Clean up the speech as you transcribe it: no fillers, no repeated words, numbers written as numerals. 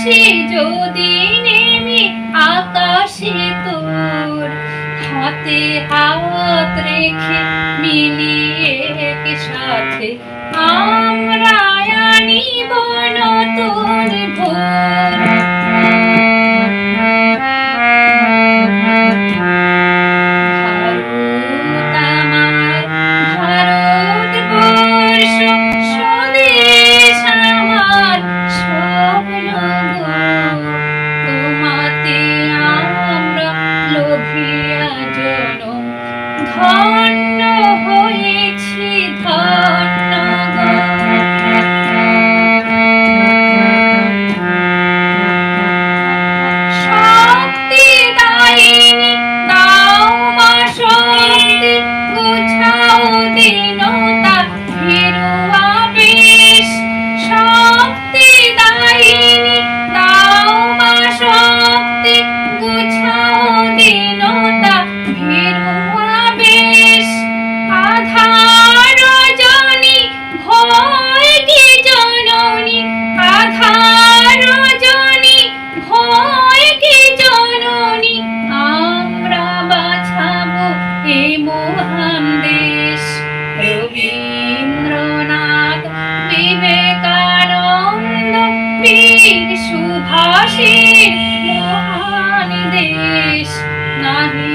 আসে যদি নেমে আকাশে তোর, হাতে হাত রেখে মিলিয়ে একসাথে আমরা আনিব নতুন ভোর। ভারত আমার, ভারতবর্ষ স্বদেশ আমার স্বপ্ন গো, তোমাতে আমরা লোভিয়া জনম ধন্য হয়েছি ধন্য গো। শক্তি দায়িনী দাও মা শক্তি, গুছাও দীনতা ভীরু আবেশ। শক্তি দায়িনী দাও মা শক্তি, গুছাও দীনতা ভীরু আবেশ। আধার রজনী ভয় কি জননী, আধার রজনী ভয় কি জননী, আমরা বাঁচাবো এ মহান দেশ। রবীন্দ্রনাথ, বিবেকানন্দ, বীর সুভাষের মহান দেশ, নাহি